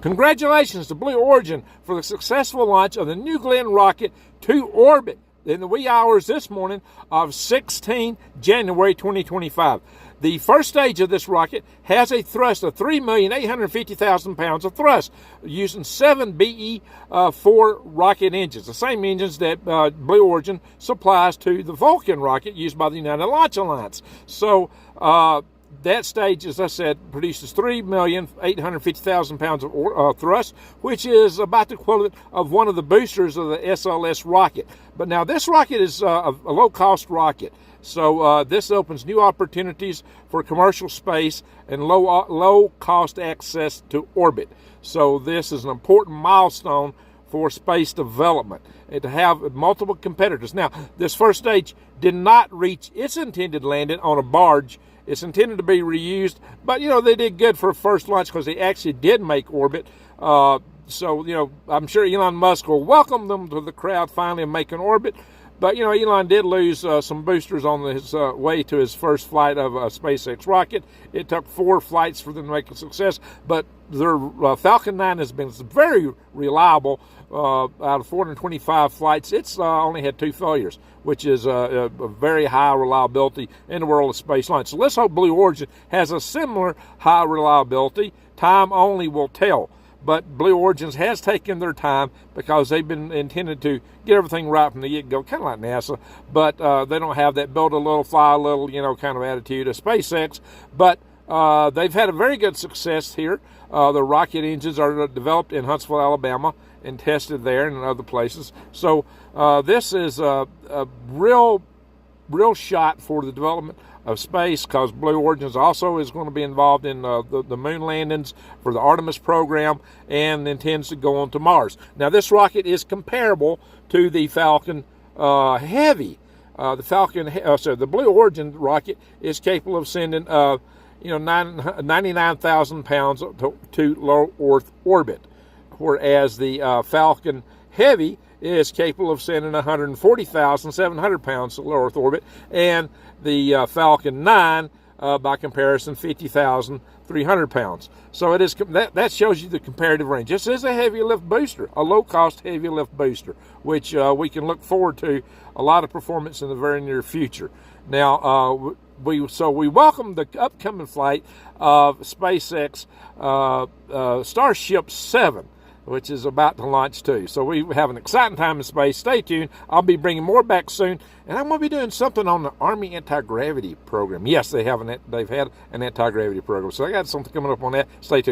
Congratulations to Blue Origin for the successful launch of the New Glenn rocket to orbit in the wee hours this morning of 16 January 2025. The first stage of this rocket has a thrust of 3,850,000 pounds of thrust using 7 BE-4 rocket engines, the same engines that Blue Origin supplies to the Vulcan rocket used by the United Launch Alliance. So that stage, as I said, produces 3,850,000 pounds of thrust, which is about the equivalent of one of the boosters of the SLS rocket. But now this rocket is a low-cost rocket. So this opens new opportunities for commercial space and low-cost access to orbit. So this is an important milestone for space development and to have multiple competitors. Now, this first stage did not reach its intended landing on a barge. It's intended to be reused, but, they did good for a first launch because they actually did make orbit. So, I'm sure Elon Musk will welcome them to the crowd finally and making orbit. But, Elon did lose some boosters on his way to his first flight of a SpaceX rocket. It took 4 flights for them to make a success, but their Falcon 9 has been very reliable. Out of 425 flights, it's only had 2 failures, which is a very high reliability in the world of space launch. So let's hope Blue Origin has a similar high reliability. Time only will tell. But Blue Origin has taken their time because they've been intended to get everything right from the get-go, kind of like NASA. But they don't have that build a little, fly a little, kind of attitude of SpaceX. But they've had a very good success here. The rocket engines are developed in Huntsville, Alabama, and tested there and in other places. So this is a real shot for the development of space, because Blue Origin also is going to be involved in the moon landings for the Artemis program and intends to go on to Mars. Now, this rocket is comparable to the Falcon Heavy. The Blue Origin rocket is capable of sending 99,000 pounds to low Earth orbit, whereas the Falcon Heavy is capable of sending 140,700 pounds to low Earth orbit, and the Falcon 9, by comparison, 50,300 pounds. So it is that shows you the comparative range. This is a heavy lift booster, a low-cost heavy lift booster, which we can look forward to a lot of performance in the very near future. Now, we welcome the upcoming flight of SpaceX Starship 7. Which is about to launch too. So we have an exciting time in space. Stay tuned. I'll be bringing more back soon, and I'm going to be doing something on the Army anti-gravity program. Yes, they've had an anti-gravity program. So I got something coming up on that. Stay tuned.